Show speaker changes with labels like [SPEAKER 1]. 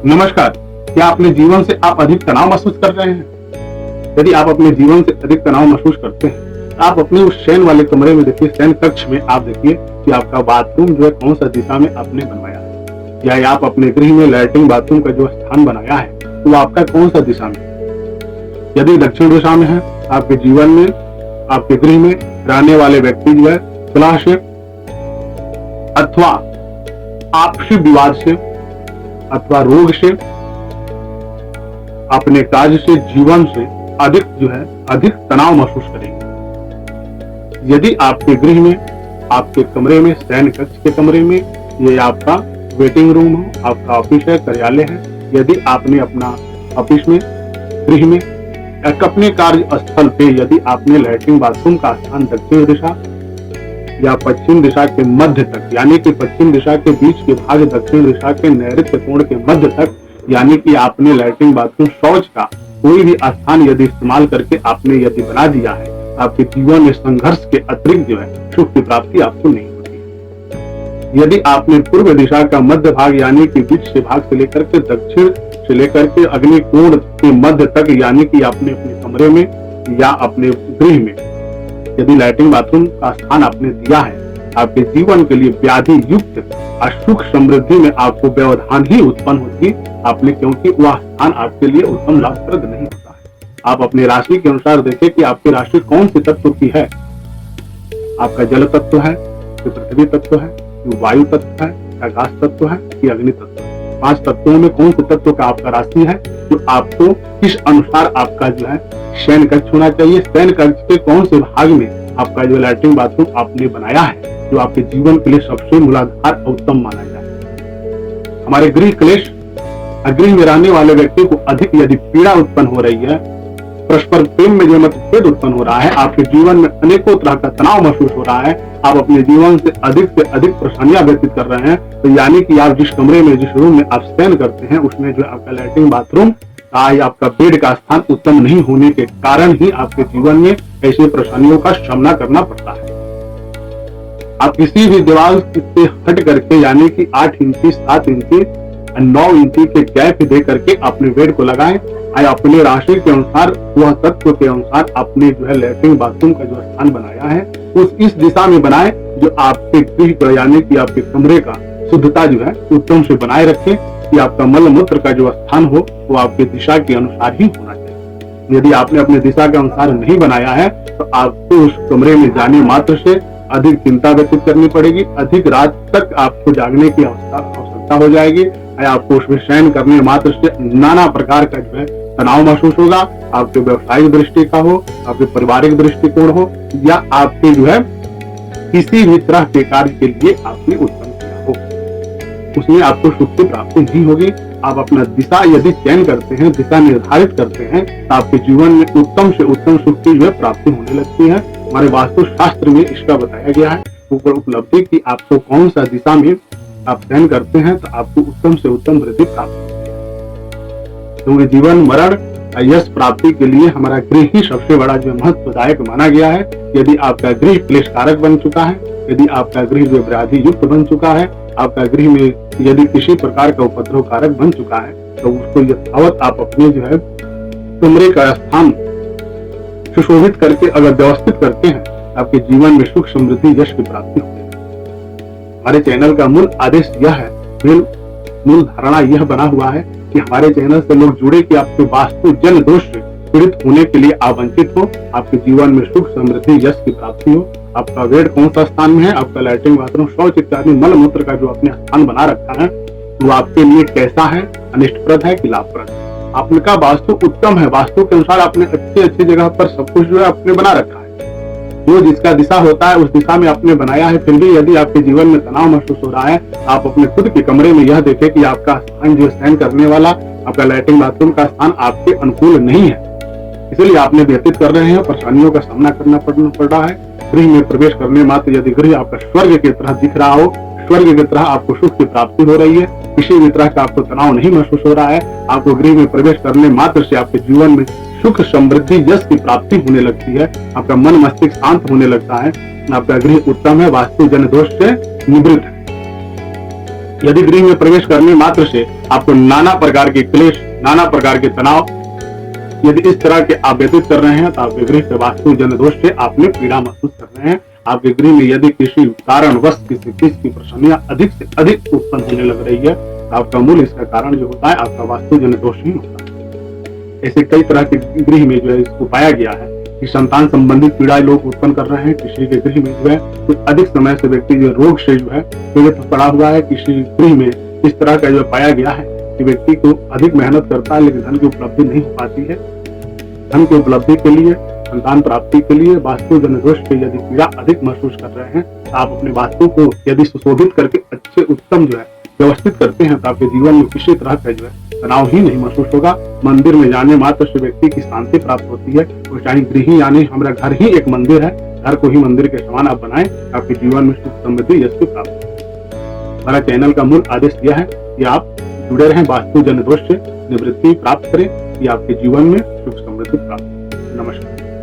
[SPEAKER 1] नमस्कार। क्या अपने जीवन से आप अधिक तनाव महसूस कर रहे हैं? यदि आप अपने जीवन से अधिक तनाव महसूस करते हैं तो आप अपने उस शयन वाले कमरे में देखिए, शयन कक्ष में आप देखिए कि आपका बाथरूम जो है कौन सा दिशा में आपने बनवाया है, या आप अपने गृह में लैट्रिन बाथरूम का जो स्थान बनाया है वो आपका कौन सा दिशा में। यदि दक्षिण दिशा में है, आपके जीवन में, आपके गृह में रहने वाले व्यक्ति जो है कलह से अथवा आपसी विवाद से अथवा रोग से, अपने कार्य से, जीवन से अधिक तनाव महसूस करेंगे। यदि आपके गृह में, आपके कमरे में, शयन कक्ष के कमरे में, ये आपका वेटिंग रूम हो, आपका ऑफिस है, कार्यालय है, यदि आपने अपना ऑफिस में, गृह में, अपने कार्य स्थल पे यदि आपने लैट्रिन बाथरूम का स्थान दक्षिण दिशा या पश्चिम दिशा के मध्य तक, यानी कि पश्चिम दिशा के बीच के भाग, दक्षिण दिशा के नैऋत्य कोण के मध्य तक, यानी कि आपने लैट्रिन बाथरूम शौच का कोई भी स्थान यदि इस्तेमाल करके आपने यदि बना दिया है, आपके जीवन में संघर्ष के अतिरिक्त जो है सुख की प्राप्ति आपको नहीं होती। यदि आपने पूर्व दिशा का मध्य भाग, यानी कि बीच से भाग से लेकर के दक्षिण से लेकर के अग्नि कोण के मध्य तक, यानी कि आपने अपने कमरे में या अपने गृह में यदि लैट्रिन बाथरूम का स्थान आपने दिया है, आपके जीवन के लिए व्याधि युक्त सुख समृद्धि में आपको व्यवधान ही उत्पन्न होगी आपने, क्योंकि वह स्थान आपके लिए उत्तम लाभप्रद नहीं होता है। आप अपने राशि के अनुसार देखें कि आपकी राशि कौन से तत्व की है। आपका जल तत्व है कि पृथ्वी तत्व है कि वायु तत्व है, आकाश तत्व है कि अग्नि तत्व है। 5 तत्वों में कौन से तत्व का आपका राशि है, जो आपको किस अनुसार आपका जो है शयन कक्ष होना चाहिए। शयन कक्ष के कौन से भाग में आपका जो लैट्रिन बाथरूम आपने बनाया है, जो आपके जीवन के लिए सबसे मूलाधार और उत्तम माना जाए। हमारे गृह क्लेश, गृह में रहने वाले व्यक्ति को अधिक यदि पीड़ा उत्पन्न हो रही है, परस्पर प्रेम में जो मतभेद उत्पन्न हो रहा है, आपके जीवन में अनेकों तरह का तनाव महसूस हो रहा है, आप अपने जीवन से अधिक परेशानियां व्यतीत कर रहे हैं, तो यानी कि आप जिस कमरे में, जिस रूम में आप शयन करते हैं, उसमें जो आपका लैट्रिन बाथरूम या आपका बेड का स्थान उत्तम नहीं होने के कारण ही आपके जीवन में ऐसी परेशानियों का सामना करना पड़ता है। आप किसी भी दीवार से हट करके, यानी कि 8 इंची, 7 इंची, 9 इंची के गैप दे करके अपने बेड को लगाएं। अपने राशि के अनुसार, वह तत्व के अनुसार आपने जो है लैट्रिन बाथरूम का जो स्थान बनाया है इस दिशा में बनाए, जो आपके गृह, यानी कि आपके कमरे का शुद्धता जो है उत्तम से बनाए रखें, कि आपका मल मूत्र का जो स्थान हो वो आपके दिशा के अनुसार ही होना चाहिए। यदि आपने अपने दिशा के अनुसार नहीं बनाया है तो आपको उस कमरे में जाने मात्र से अधिक चिंता व्यतीत करनी पड़ेगी, अधिक रात तक आपको जागने की आवश्यकता हो जाएगी, आपको उसमें शयन करने मात्र से नाना प्रकार का जो है तनाव महसूस होगा। आपके व्यवसायिक दृष्टि का हो, आपके पारिवारिक दृष्टिकोण हो, या आपके जो है किसी भी तरह के कार्य के लिए आपने उत्पन्न किया हो, उसमें आपको सुख की प्राप्ति नहीं होगी। आप अपना दिशा यदि चयन करते हैं, दिशा निर्धारित करते हैं, तो आपके जीवन में उत्तम से उत्तम सुख की जो है प्राप्ति होने लगती है। हमारे वास्तु शास्त्र में इसका बताया गया है ऊपर उपलब्धि की आपको कौन सा दिशा में आप चयन करते हैं तो आपको उत्तम से उत्तम वृद्धि प्राप्त होती है। क्योंकि जीवन मरण यश प्राप्ति के लिए हमारा गृह ही सबसे बड़ा जो महत्वदायक माना गया है। यदि आपका गृह क्लेश कारक बन चुका है, यदि आपका गृह जो व्याधि युक्त बन चुका है, आपका गृह में यदि किसी प्रकार का उपद्रव कारक बन चुका है, तो उसको यथावत आप अपने जो है कमरे का स्थान सुशोभित करके अगर व्यवस्थित करते हैं, आपके जीवन में सुख समृद्धि यश की प्राप्ति होगी। हमारे चैनल का मूल आदेश यह है, मूल धारणा यह बना हुआ है कि हमारे चैनल से लोग जुड़े कि आपके वास्तु जन दोष से पीड़ित होने के लिए आप वंचित हो, आपके जीवन में सुख समृद्धि यश की प्राप्ति हो। आपका बेड कौन सा स्थान में है, आपका लैट्रिन बाथरूम शौच इत्यादि मल मूत्र का जो आपने स्थान बना रखा है वो आपके लिए कैसा है, अनिष्टप्रद है कि लाभप्रद है। आपका वास्तु उत्तम है, वास्तु के अनुसार आपने अच्छी जगह पर सब कुछ जो है आपने बना रखा है, जो जिसका दिशा होता है उस दिशा में आपने बनाया है। फिर भी यदि आपके जीवन में तनाव महसूस हो रहा है, आप अपने खुद के कमरे में यह देखें कि आपका स्थान जो शयन करने वाला, आपका लैट्रिन बाथरूम का स्थान आपके अनुकूल नहीं है, इसलिए आपने व्यतीत कर रहे हैं, परेशानियों का सामना करना पड़ रहा है। गृह में प्रवेश करने मात्र यदि गृह आपका स्वर्ग की तरह दिख रहा हो, स्वर्ग की तरह आपको सुख की प्राप्ति हो रही है, किसी भी तरह का आपको तनाव नहीं महसूस हो रहा है, आपको गृह में प्रवेश करने मात्र से आपके जीवन में सुख समृद्धि यश की प्राप्ति होने लगती है, आपका मन मस्तिष्क शांत होने लगता है, आपका गृह उत्तम है, वास्तु जन दोष से निवृत्त है। यदि गृह में प्रवेश करने मात्र से आपको नाना प्रकार के क्लेश, नाना प्रकार के तनाव यदि इस तरह के आप व्यतीत कर रहे हैं तो आपके गृह के वास्तु जन दोष से आपने पीड़ा महसूस कर रहे हैं। आपके गृह में यदि किसी कारणवश किसी चीज की परेशानियां अधिक से अधिक उत्पन्न होने लग रही है तो आपका मूल इसका कारण जो होता है आपका वास्तु जन दोष ही होता है। ऐसे कई तरह के गृह में जो है इसको पाया गया है कि संतान संबंधित पीड़ा लोग उत्पन्न कर रहे हैं। किसी के गृह में जो है कुछ अधिक समय से व्यक्ति जो रोग से जो है पीड़ित पड़ा हुआ है। किसी गृह में इस तरह का जो पाया गया है कि व्यक्ति को अधिक मेहनत करता है लेकिन धन की उपलब्धि नहीं हो पाती है। धन की उपलब्धि के लिए, संतान प्राप्ति के लिए वास्तु जन दोष के यदि पीड़ा अधिक महसूस कर रहे हैं तो आप अपने वास्तु को यदि सुशोभित करके अच्छे उत्तम जो है व्यवस्थित करते हैं तो आपके जीवन में किसी तरह का जो है तनाव ही नहीं महसूस होगा। मंदिर में जाने मात्र से व्यक्ति की शांति प्राप्त होती है। और चाहे गृह यानी हमारा घर ही एक मंदिर है, घर को ही मंदिर के समान आप बनाएं, आपके जीवन में सुख समृद्धि यश की प्राप्ति हो। हमारा चैनल का मूल आदेश यह है कि आप जुड़े रहें, वास्तु जन दोष से निवृत्ति प्राप्त करें कि आपके जीवन में सुख समृद्धि प्राप्त हो। नमस्कार।